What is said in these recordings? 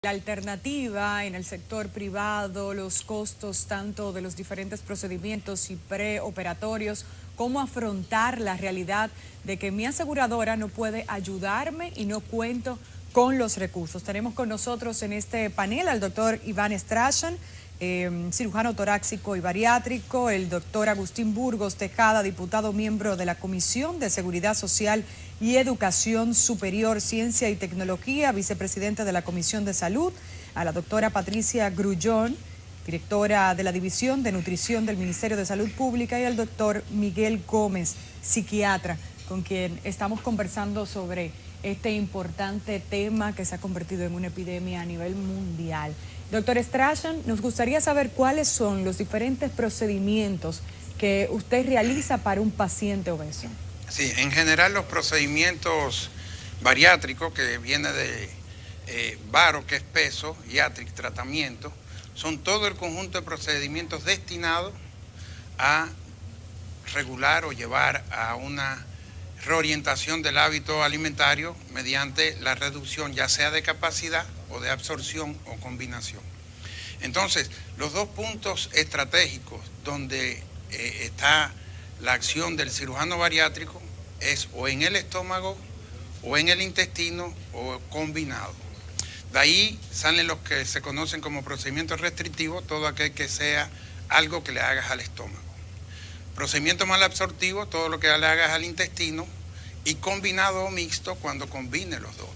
La alternativa en el sector privado, los costos tanto de los diferentes procedimientos y preoperatorios, cómo afrontar la realidad de que mi aseguradora no puede ayudarme y no cuento con los recursos. Tenemos con nosotros en este panel al doctor Iván Strachan, cirujano torácico y bariátrico, el doctor Agustín Burgos Tejada, diputado miembro de la Comisión de Seguridad Social y Educación Superior, Ciencia y Tecnología, vicepresidente de la Comisión de Salud, a la doctora Patricia Grullón, directora de la División de Nutrición del Ministerio de Salud Pública, y al doctor Miguel Gómez, psiquiatra, con quien estamos conversando sobre este importante tema que se ha convertido en una epidemia a nivel mundial. Doctor Strachan, nos gustaría saber cuáles son los diferentes procedimientos que usted realiza para un paciente obeso. Sí, en general los procedimientos bariátricos, que viene de baro, que es peso, y atric, tratamiento, son todo el conjunto de procedimientos destinados a regular o llevar a una reorientación del hábito alimentario mediante la reducción ya sea de capacidad o de absorción o combinación. Entonces, los dos puntos estratégicos donde está la acción del cirujano bariátrico es o en el estómago o en el intestino o combinado. De ahí salen los que se conocen como procedimientos restrictivos, todo aquel que sea algo que le hagas al estómago. Procedimiento malabsortivo, todo lo que le hagas al intestino, y combinado o mixto cuando combine los dos.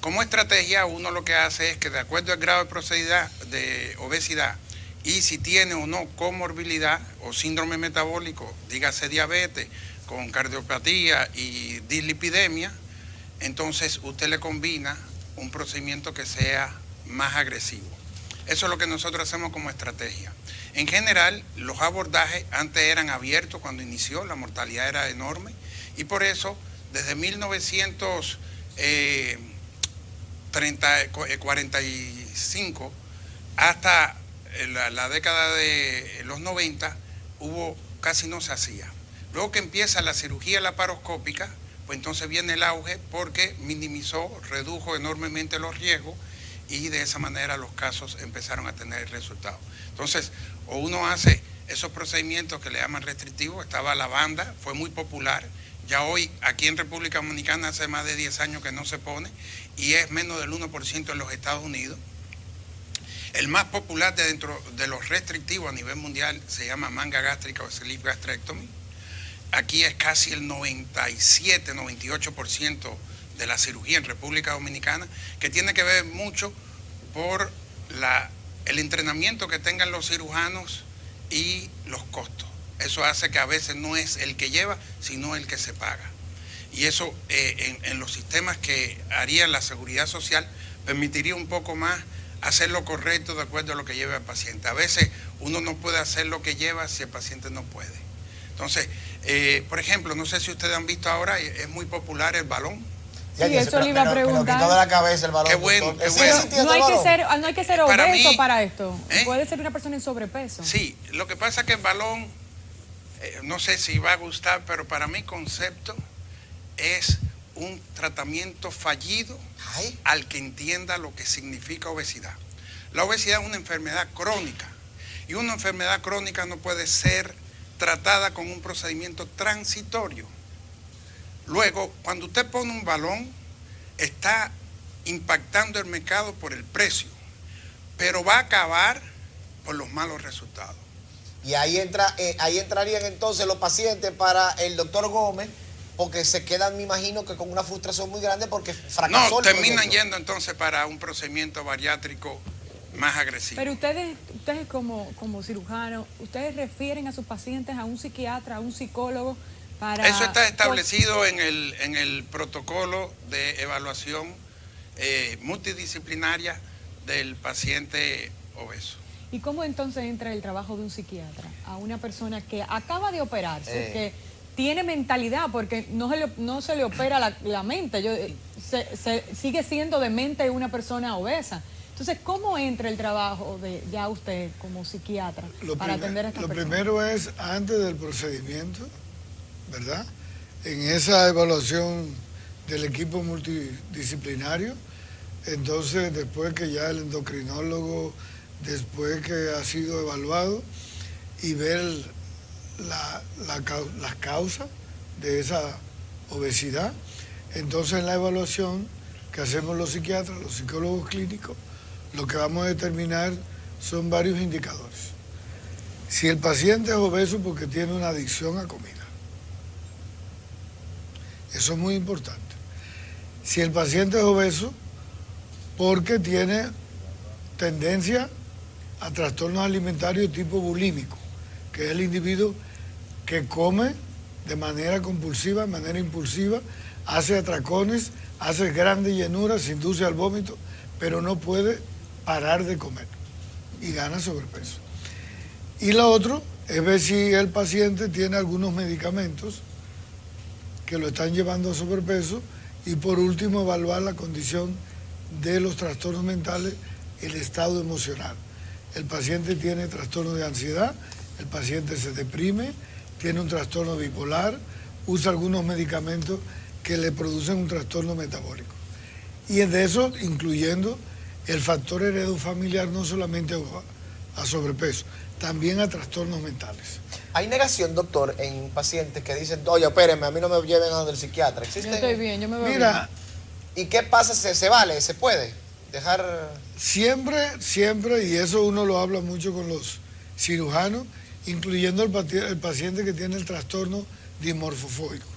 Como estrategia, uno lo que hace es que de acuerdo al grado de obesidad y si tiene o no comorbilidad o síndrome metabólico, dígase diabetes, con cardiopatía y dislipidemia, entonces usted le combina un procedimiento que sea más agresivo. Eso es lo que nosotros hacemos como estrategia. En general, los abordajes antes eran abiertos cuando inició, la mortalidad era enorme, y por eso desde 1945 hasta la década de los 90 casi no se hacía. Luego que empieza la cirugía laparoscópica, pues entonces viene el auge porque minimizó, redujo enormemente los riesgos y de esa manera los casos empezaron a tener resultados. Entonces, o uno hace esos procedimientos que le llaman restrictivos, estaba la banda, fue muy popular. Ya hoy, aquí en República Dominicana, hace más de 10 años que no se pone y es menos del 1% en los Estados Unidos. El más popular dentro de los restrictivos a nivel mundial se llama manga gástrica o sleeve gastrectomy. Aquí es casi el 97-98% de la cirugía en República Dominicana, que tiene que ver mucho por el entrenamiento que tengan los cirujanos y los costos. Eso hace que a veces no es el que lleva, sino el que se paga. Y eso en los sistemas que haría la seguridad social permitiría un poco más hacer lo correcto de acuerdo a lo que lleve el paciente. A veces uno no puede hacer lo que lleva si el paciente no puede. Entonces, por ejemplo, no sé si ustedes han visto ahora, es muy popular el balón. Sí, eso le iba a preguntar. Pero quitó de la cabeza el balón. Qué bueno, qué bueno. No hay que ser obeso para esto. Puede ser una persona en sobrepeso. Sí, lo que pasa es que el balón, no sé si va a gustar, pero para mi concepto es un tratamiento fallido al que entienda lo que significa obesidad. La obesidad es una enfermedad crónica y una enfermedad crónica no puede ser tratada con un procedimiento transitorio. Luego, cuando usted pone un balón, está impactando el mercado por el precio, pero va a acabar por los malos resultados. Y ahí entrarían entonces los pacientes para el doctor Gómez, porque se quedan, me imagino, que con una frustración muy grande porque fracasó. No, terminan yendo entonces para un procedimiento bariátrico más agresivo. Pero ustedes como cirujanos, ¿ustedes refieren a sus pacientes a un psiquiatra, a un psicólogo? Eso está establecido en el protocolo de evaluación multidisciplinaria del paciente obeso. ¿Y cómo entonces entra el trabajo de un psiquiatra a una persona que acaba de operarse, que tiene mentalidad, porque no se le opera la mente, sigue siendo de mente una persona obesa? Entonces, ¿cómo entra el trabajo de ya usted como psiquiatra para atender a esta persona? Lo primero es antes del procedimiento, ¿verdad? En esa evaluación del equipo multidisciplinario, Entonces, después que ya el endocrinólogo, después que ha sido evaluado y ver las causas de esa obesidad, entonces en la evaluación que hacemos los psiquiatras, los psicólogos clínicos, lo que vamos a determinar son varios indicadores. Si el paciente es obeso porque tiene una adicción a comida, eso es muy importante. Si el paciente es obeso porque tiene tendencia a trastornos alimentarios tipo bulímico, que es el individuo que come de manera compulsiva, de manera impulsiva, hace atracones, hace grandes llenuras, se induce al vómito, pero no puede parar de comer y gana sobrepeso. Y lo otro es ver si el paciente tiene algunos medicamentos que lo están llevando a sobrepeso y por último evaluar la condición de los trastornos mentales, el estado emocional. El paciente tiene trastorno de ansiedad, el paciente se deprime, tiene un trastorno bipolar, usa algunos medicamentos que le producen un trastorno metabólico. Y de eso, incluyendo el factor heredofamiliar, no solamente a sobrepeso, también a trastornos mentales. Hay negación, doctor, en pacientes que dicen, oye, espérenme, a mí no me lleven a donde el psiquiatra. ¿Existe? Yo estoy bien, yo me veo Mira, ¿Y qué pasa? ¿Se vale? ¿Se puede dejar? siempre, y eso uno lo habla mucho con los cirujanos, incluyendo el paciente que tiene el trastorno dimorfofóbico,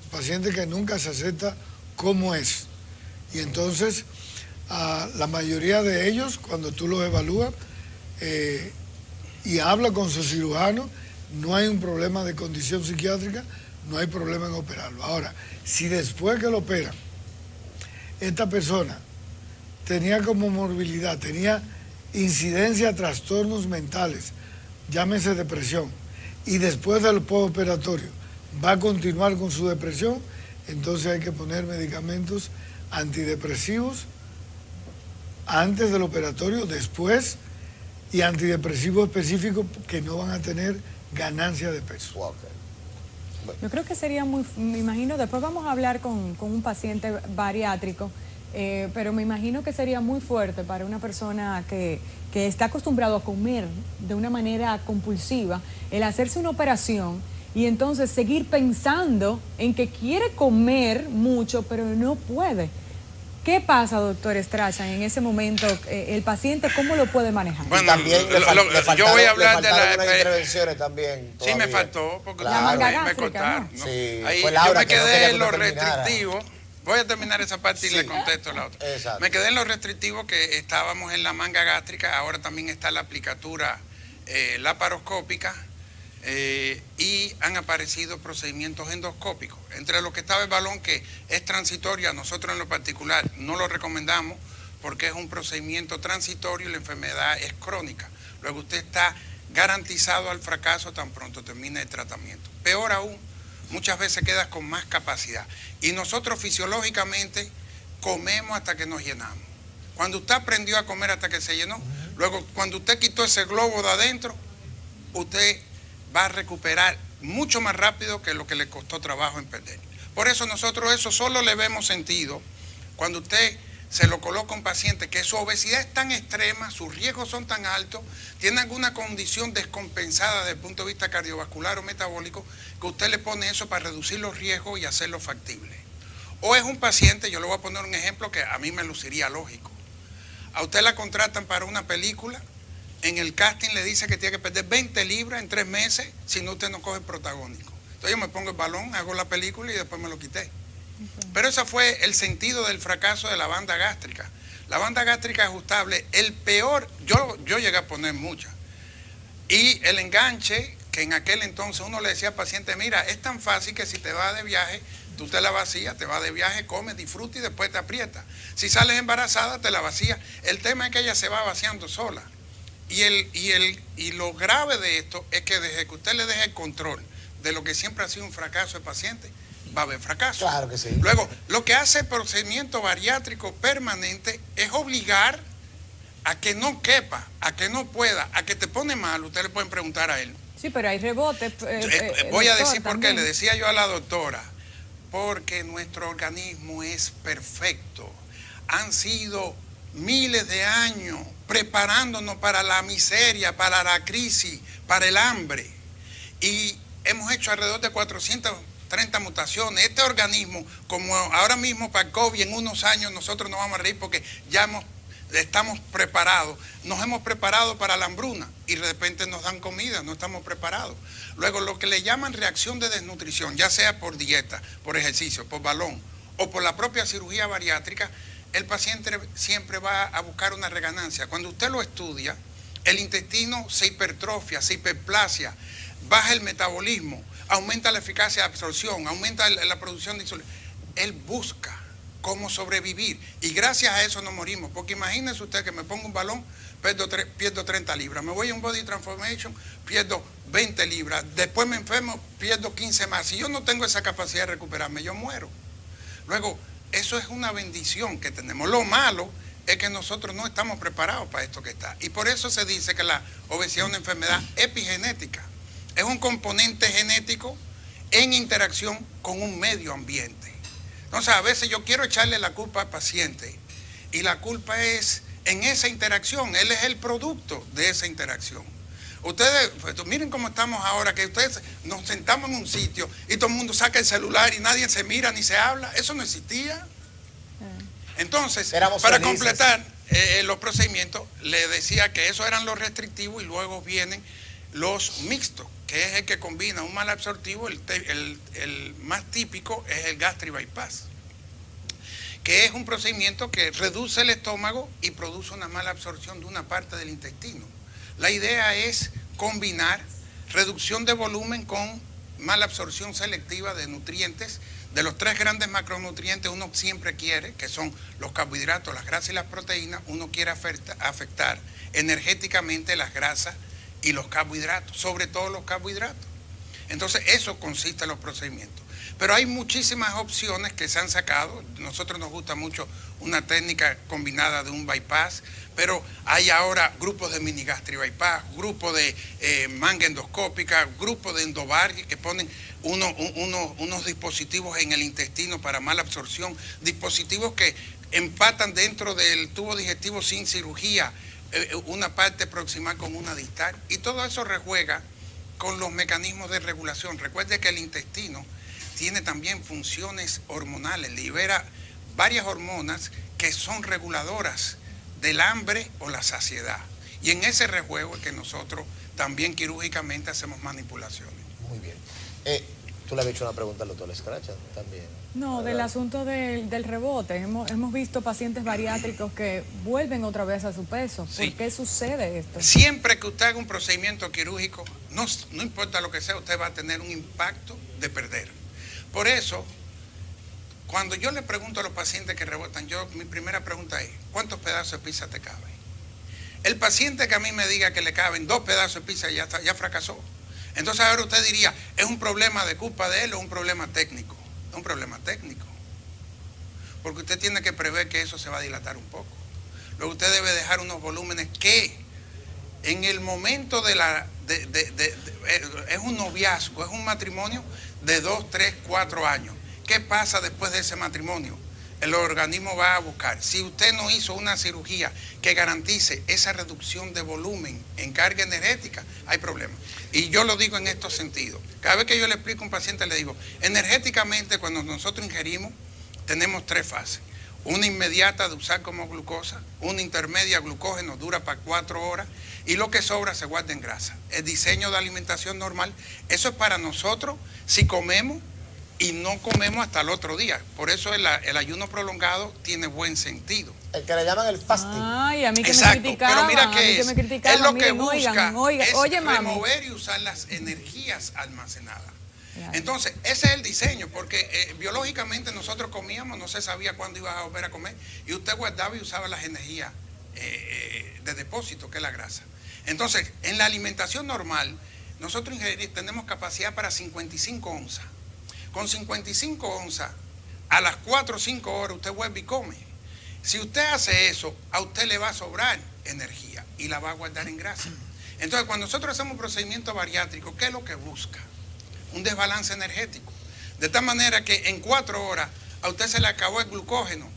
el paciente que nunca se acepta como es. Y entonces, la mayoría de ellos, cuando tú los evalúas y habla con su cirujano, no hay un problema de condición psiquiátrica, no hay problema en operarlo. Ahora, si después que lo operan, esta persona tenía como morbilidad, tenía incidencia a trastornos mentales, llámese depresión, y después del postoperatorio va a continuar con su depresión, entonces hay que poner medicamentos antidepresivos antes del operatorio, después, y antidepresivos específicos que no van a tener ganancia de peso. Okay. Yo creo que sería me imagino, después vamos a hablar con un paciente bariátrico, pero me imagino que sería muy fuerte para una persona que está acostumbrado a comer de una manera compulsiva, el hacerse una operación y entonces seguir pensando en que quiere comer mucho, pero no puede. ¿Qué pasa, doctor Strachan, en ese momento? ¿El paciente cómo lo puede manejar? Bueno, También yo voy a hablar de las la intervenciones también. Sí, me faltó, porque Claro. La manga me gástrica, cortaron. ¿no? ¿no? Sí, Ahí, fue Laura yo me que no quedé quería en que lo tú terminaras. restrictivo. Voy a terminar esa parte y Sí. le contesto la otra. Exacto. Me quedé en lo restrictivo que estábamos en la manga gástrica, ahora también está la aplicatura laparoscópica y han aparecido procedimientos endoscópicos. Entre lo que estaba el balón, que es transitorio, a nosotros en lo particular no lo recomendamos porque es un procedimiento transitorio y la enfermedad es crónica. Luego usted está garantizado al fracaso tan pronto termine el tratamiento. Peor aún, muchas veces quedas con más capacidad. Y nosotros fisiológicamente comemos hasta que nos llenamos. Cuando usted aprendió a comer hasta que se llenó, luego cuando usted quitó ese globo de adentro, usted va a recuperar mucho más rápido que lo que le costó trabajo en perder. Por eso nosotros eso solo le vemos sentido cuando usted se lo coloca a un paciente que su obesidad es tan extrema, sus riesgos son tan altos, tiene alguna condición descompensada desde el punto de vista cardiovascular o metabólico, que usted le pone eso para reducir los riesgos y hacerlo factible. O es un paciente, yo le voy a poner un ejemplo que a mí me luciría lógico. A usted la contratan para una película, en el casting le dice que tiene que perder 20 libras en 3 meses, si no usted no coge el protagónico. Entonces yo me pongo el balón, hago la película y después me lo quité. Pero ese fue el sentido del fracaso de la banda gástrica. La banda gástrica ajustable, el peor, yo llegué a poner muchas. Y el enganche, que en aquel entonces uno le decía al paciente, mira, es tan fácil que si te vas de viaje, tú te la vacías, te vas de viaje, comes, disfrutas y después te aprietas. Si sales embarazada, te la vacías. El tema es que ella se va vaciando sola. Y lo grave de esto es que desde que usted le deje el control de lo que siempre ha sido un fracaso al paciente, va a haber fracaso. Claro que sí. Luego, lo que hace el procedimiento bariátrico permanente es obligar a que no quepa, a que no pueda, a que te pone mal. Ustedes le pueden preguntar a él. Sí, pero hay rebotes. Voy a decir por qué. Le decía yo a la doctora, porque nuestro organismo es perfecto. han sido miles de años preparándonos para la miseria, para la crisis, para el hambre. Y hemos hecho alrededor de 430 mutaciones. Este organismo, como ahora mismo para el COVID, en unos años nosotros nos vamos a reír porque ya estamos preparados. Nos hemos preparado para la hambruna y de repente nos dan comida, no estamos preparados. Luego, lo que le llaman reacción de desnutrición, ya sea por dieta, por ejercicio, por balón o por la propia cirugía bariátrica, el paciente siempre va a buscar una reganancia. Cuando usted lo estudia, el intestino se hipertrofia, se hiperplasia, baja el metabolismo, aumenta la eficacia de absorción, aumenta la producción de insulina. Él busca cómo sobrevivir y gracias a eso no morimos. Porque imagínese usted que me pongo un balón, pierdo 30 libras, me voy a un body transformation, pierdo 20 libras, después me enfermo, pierdo 15 más. Si yo no tengo esa capacidad de recuperarme, yo muero. Luego, eso es una bendición que tenemos. Lo malo es que nosotros no estamos preparados para esto que está. Y por eso se dice que la obesidad es una enfermedad epigenética. Es un componente genético en interacción con un medio ambiente. Entonces, a veces yo quiero echarle la culpa al paciente y la culpa es en esa interacción. Él es el producto de esa interacción. Ustedes, pues, miren cómo estamos ahora, que ustedes nos sentamos en un sitio y todo el mundo saca el celular y nadie se mira ni se habla. Eso no existía. Entonces, para completar los procedimientos, le decía que esos eran los restrictivos y luego vienen los mixtos, que es el que combina un mal absortivo. El más típico es el gastric bypass, que es un procedimiento que reduce el estómago y produce una mala absorción de una parte del intestino. La idea es combinar reducción de volumen con mala absorción selectiva de nutrientes. De los tres grandes macronutrientes uno siempre quiere, que son los carbohidratos, las grasas y las proteínas, uno quiere afectar energéticamente las grasas y los carbohidratos, sobre todo los carbohidratos. Entonces eso consiste en los procedimientos. Pero hay muchísimas opciones que se han sacado. Nosotros nos gusta mucho una técnica combinada de un bypass, pero hay ahora grupos de mini gastric bypass, grupos de manga endoscópica, grupos de endobar que ponen unos dispositivos en el intestino para mala absorción, dispositivos que empatan dentro del tubo digestivo sin cirugía, una parte proximal con una distal, y todo eso rejuega con los mecanismos de regulación. Recuerde que el intestino tiene también funciones hormonales, libera varias hormonas que son reguladoras del hambre o la saciedad. Y en ese rejuego es que nosotros también quirúrgicamente hacemos manipulaciones. Muy bien. Tú le habías hecho una pregunta al doctor Scratcha también. No, del asunto del rebote. Hemos visto pacientes bariátricos que vuelven otra vez a su peso. Sí. ¿Por qué sucede esto? Siempre que usted haga un procedimiento quirúrgico, no importa lo que sea, usted va a tener un impacto de perder. Por eso, cuando yo le pregunto a los pacientes que rebotan, mi primera pregunta es, ¿cuántos pedazos de pizza te caben? El paciente que a mí me diga que le caben 2 pedazos de pizza ya fracasó. Entonces ahora usted diría, ¿es un problema de culpa de él o un problema técnico? Es un problema técnico. Porque usted tiene que prever que eso se va a dilatar un poco. Luego usted debe dejar unos volúmenes que en el momento es un noviazgo, es un matrimonio de 2, 3, 4 años. ¿Qué pasa después de ese matrimonio? El organismo va a buscar. Si usted no hizo una cirugía que garantice esa reducción de volumen en carga energética, hay problemas. Y yo lo digo en estos sentidos. Cada vez que yo le explico a un paciente, le digo, energéticamente cuando nosotros ingerimos, tenemos 3 fases. Una inmediata de usar como glucosa, una intermedia glucógeno dura para 4 horas y lo que sobra se guarda en grasa. El diseño de alimentación normal, eso es para nosotros si comemos y no comemos hasta el otro día. Por eso el ayuno prolongado tiene buen sentido. El que le llaman el fasting. Ay, a mí que Exacto, me criticaban. pero mira que es lo que busca oye, mami, remover y usar las energías almacenadas. Claro. Entonces, ese es el diseño, porque biológicamente nosotros comíamos, no se sabía cuándo ibas a volver a comer, y usted guardaba y usaba las energías de depósito, que es la grasa. Entonces, en la alimentación normal, nosotros tenemos capacidad para 55 onzas. Con 55 onzas, a las 4 o 5 horas usted vuelve y come. Si usted hace eso, a usted le va a sobrar energía y la va a guardar en grasa. Entonces, cuando nosotros hacemos un procedimiento bariátrico, ¿qué es lo que busca? Un desbalance energético. De tal manera que en 4 horas a usted se le acabó el glucógeno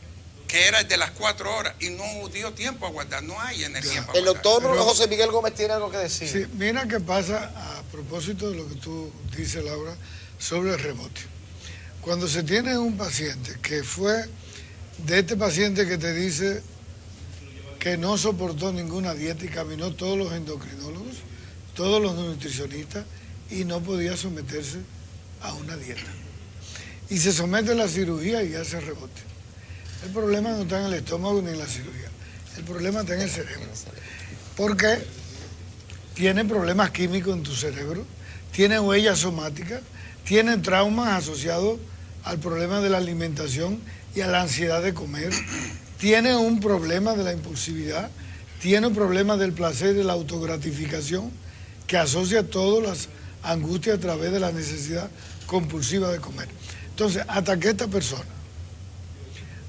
que era el de las 4 horas, y no dio tiempo a guardar, no hay energía para El guardar. doctor José Miguel Gómez tiene algo que decir. Sí, mira qué pasa a propósito de lo que tú dices, Laura, sobre el rebote. Cuando se tiene un paciente que fue de este paciente que te dice que no soportó ninguna dieta y caminó todos los endocrinólogos, todos los nutricionistas, y no podía someterse a una dieta. Y se somete a la cirugía y hace rebote. El problema no está en el estómago ni en la cirugía. El problema está en el cerebro. Porque tiene problemas químicos en tu cerebro, tiene huellas somáticas, tiene traumas asociados al problema de la alimentación y a la ansiedad de comer, tiene un problema de la impulsividad, tiene un problema del placer y de la autogratificación que asocia todas las angustias a través de la necesidad compulsiva de comer. Entonces, hasta que esta persona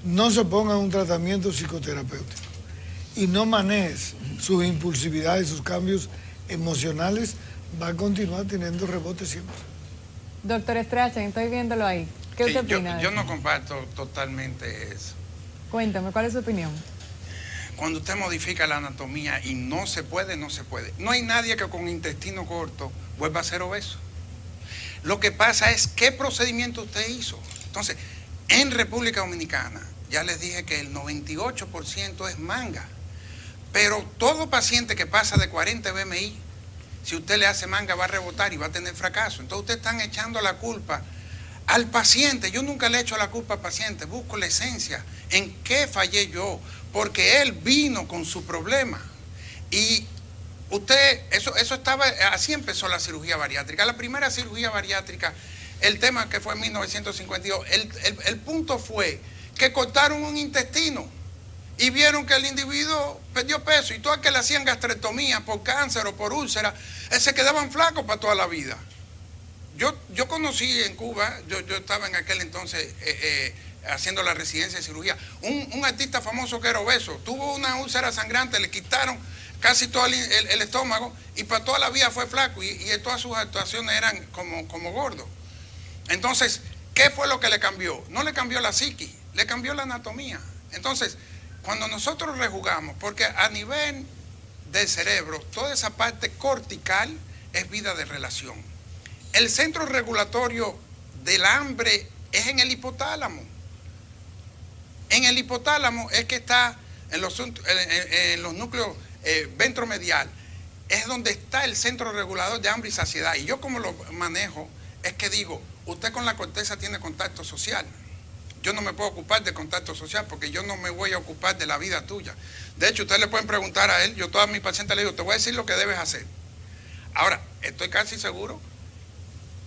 no se ponga un tratamiento psicoterapéutico y no maneje sus impulsividades y sus cambios emocionales, va a continuar teniendo rebote siempre. Doctor Strachan, estoy viéndolo ahí. ¿Qué usted opina? Yo no comparto totalmente eso. Cuéntame, ¿cuál es su opinión? Cuando usted modifica la anatomía y no se puede, no se puede. No hay nadie que con intestino corto vuelva a ser obeso. Lo que pasa es qué procedimiento usted hizo. Entonces, en República Dominicana, ya les dije que el 98% es manga. Pero todo paciente que pasa de 40 BMI, si usted le hace manga va a rebotar y va a tener fracaso. Entonces ustedes están echando la culpa al paciente. Yo nunca le echo la culpa al paciente, busco la esencia. ¿En qué fallé yo? Porque él vino con su problema. Y usted, eso estaba, así empezó la cirugía bariátrica. La primera cirugía bariátrica, el tema que fue en 1952, el punto fue que cortaron un intestino y vieron que el individuo perdió peso, y todas que le hacían gastrectomía por cáncer o por úlcera, se quedaban flacos para toda la vida. Yo conocí en Cuba, yo estaba en aquel entonces haciendo la residencia de cirugía, un artista famoso que era obeso, tuvo una úlcera sangrante, le quitaron casi todo el estómago y para toda la vida fue flaco, y todas sus actuaciones eran como gordo. Entonces, ¿qué fue lo que le cambió? No le cambió la psiquis, le cambió la anatomía. Entonces, cuando nosotros rejugamos, porque a nivel del cerebro, toda esa parte cortical es vida de relación. El centro regulatorio del hambre es en el hipotálamo. En el hipotálamo es que está en los núcleos ventromedial, es donde está el centro regulador de hambre y saciedad. Y yo como lo manejo, es que digo, usted con la corteza tiene contacto social. Yo no me puedo ocupar de contacto social porque yo no me voy a ocupar de la vida tuya. De hecho, ustedes le pueden preguntar a él, yo a todos mis pacientes le digo, te voy a decir lo que debes hacer. Ahora, estoy casi seguro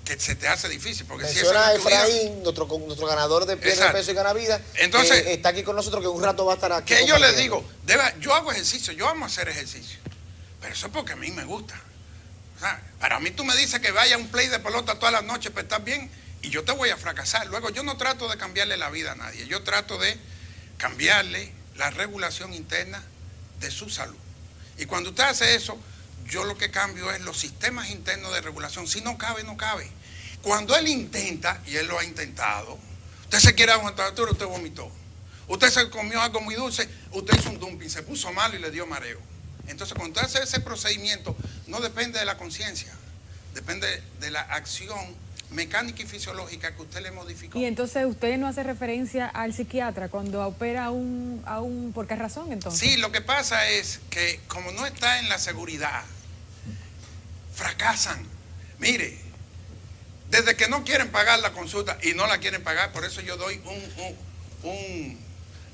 que se te hace difícil. Porque menciona si Efraín, nuestro ganador de Pierde Peso y Gana Vida, entonces, que está aquí con nosotros, que un rato va a estar aquí. Que yo les digo, yo hago ejercicio, yo amo hacer ejercicio, pero eso es porque a mí me gusta. O sea, para mí tú me dices que vaya a un play de pelota todas las noches para estar bien, y yo te voy a fracasar. Luego, yo no trato de cambiarle la vida a nadie, yo trato de cambiarle la regulación interna de su salud. Y cuando usted hace eso, yo lo que cambio es los sistemas internos de regulación. Si no cabe, no cabe. Cuando él intenta, y él lo ha intentado, usted se quiere aguantar, usted vomitó. Usted se comió algo muy dulce, usted hizo un dumping, se puso malo y le dio mareo. Entonces, cuando usted hace ese procedimiento, no depende de la conciencia, depende de la acción mecánica y fisiológica que usted le modificó. Y entonces usted no hace referencia al psiquiatra cuando opera a un ¿por qué razón entonces? Sí, lo que pasa es que como no está en la seguridad, fracasan. Mire, desde que no quieren pagar la consulta y no la quieren pagar, por eso yo doy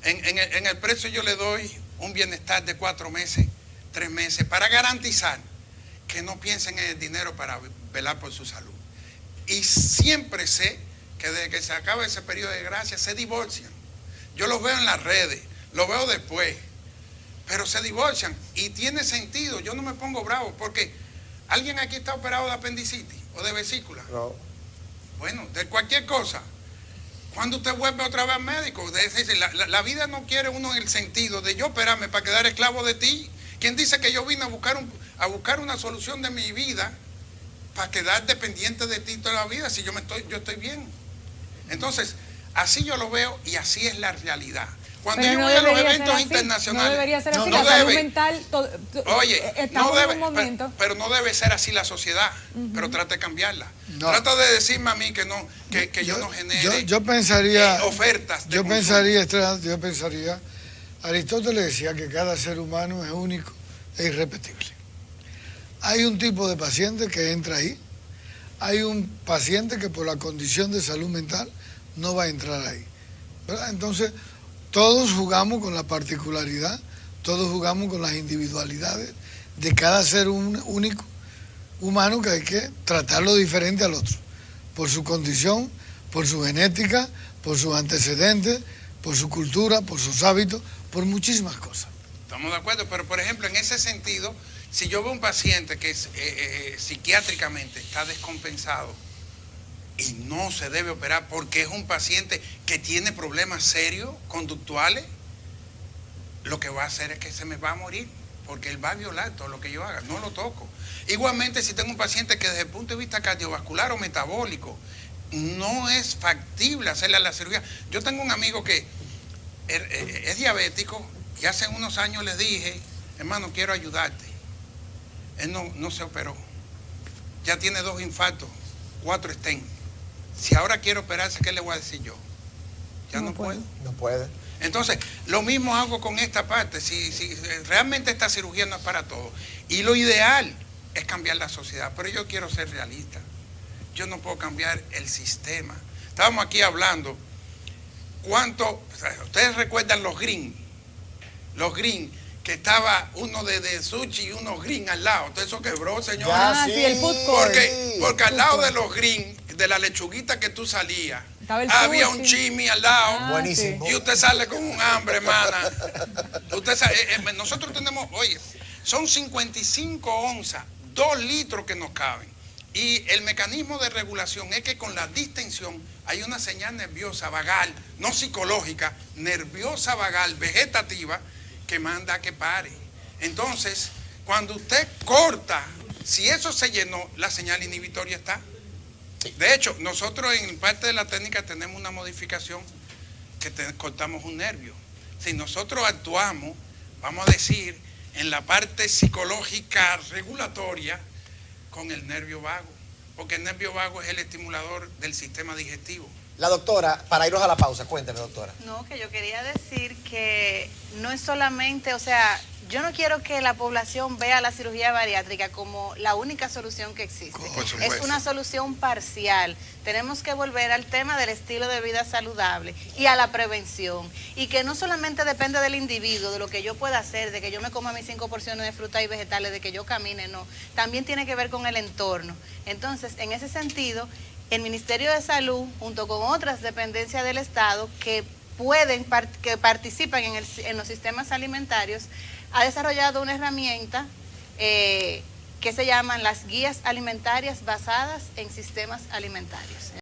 en el precio yo le doy un bienestar de 4 meses, 3 meses, para garantizar que no piensen en el dinero para velar por su salud. Y siempre sé que desde que se acaba ese periodo de gracia se divorcian. Yo los veo en las redes, los veo después, pero se divorcian y tiene sentido. Yo no me pongo bravo porque ¿alguien aquí está operado de apendicitis o de vesícula? No. Bueno, de cualquier cosa. Cuando usted vuelve otra vez al médico, la vida no quiere uno en el sentido de yo operarme para quedar esclavo de ti. ¿Quién dice que yo vine a buscar una solución de mi vida para quedar dependiente de ti toda la vida si yo estoy bien? Entonces, así yo lo veo y así es la realidad. Cuando Pero yo no voy a los debería ser eventos así, internacionales. no debería ser así. no La salud debe. mental, Oye, estamos no en debe, un momento. pero no debe ser así la sociedad, pero trata de cambiarla. No. Trata de decirme a mí que no, que yo no genere yo pensaría, ofertas de yo consumo. pensaría, Aristóteles decía que cada ser humano es único e irrepetible. Hay un tipo de paciente que entra ahí, hay un paciente que por la condición de salud mental no va a entrar ahí, ¿verdad? Entonces, todos jugamos con la particularidad, todos jugamos con las individualidades de cada ser único humano, que hay que tratarlo diferente al otro, por su condición, por su genética, por sus antecedentes, por su cultura, por sus hábitos, por muchísimas cosas. Estamos de acuerdo, pero por ejemplo, en ese sentido, si yo veo un paciente que psiquiátricamente está descompensado y no se debe operar porque es un paciente que tiene problemas serios, conductuales, lo que va a hacer es que se me va a morir, porque él va a violar todo lo que yo haga, no lo toco. Igualmente, si tengo un paciente que desde el punto de vista cardiovascular o metabólico no es factible hacerle la cirugía. Yo tengo un amigo que es diabético y hace unos años le dije, hermano, quiero ayudarte. Él no se operó. Ya tiene 2 infartos, 4 stents. Si ahora quiere operarse, ¿qué le voy a decir yo? Ya no puedo. No puede. Entonces, lo mismo hago con esta parte. Si realmente esta cirugía no es para todos. Y lo ideal es cambiar la sociedad. Pero yo quiero ser realista. Yo no puedo cambiar el sistema. Estábamos aquí hablando. ¿Ustedes recuerdan los green? Los green, que estaba uno de sushi y uno green al lado. Entonces eso quebró, señor. Ya, sí, el food court. Porque al lado de los green, de la lechuguita que tú salías, Estaba el había sushi. un chimi al lado. Buenísimo. Y usted sale con un hambre, hermana. Nosotros tenemos, oye, son 55 onzas, 2 litros que nos caben. Y el mecanismo de regulación es que con la distensión hay una señal nerviosa vagal, no psicológica, nerviosa vagal, vegetativa, que manda a que pare. Entonces, cuando usted corta, si eso se llenó, la señal inhibitoria está. De hecho, nosotros en parte de la técnica tenemos una modificación que cortamos un nervio. Si nosotros actuamos, vamos a decir, en la parte psicológica regulatoria con el nervio vago, porque el nervio vago es el estimulador del sistema digestivo. La doctora, para irnos a la pausa, cuénteme, doctora. No, que yo quería decir que no es solamente, o sea, yo no quiero que la población vea la cirugía bariátrica como la única solución que existe. Por supuesto. Es una solución parcial. Tenemos que volver al tema del estilo de vida saludable y a la prevención. Y que no solamente depende del individuo, de lo que yo pueda hacer, de que yo me coma mis 5 porciones de frutas y vegetales, de que yo camine, no. También tiene que ver con el entorno. Entonces, en ese sentido, el Ministerio de Salud, junto con otras dependencias del Estado que participan en los sistemas alimentarios, ha desarrollado una herramienta que se llaman las guías alimentarias basadas en sistemas alimentarios.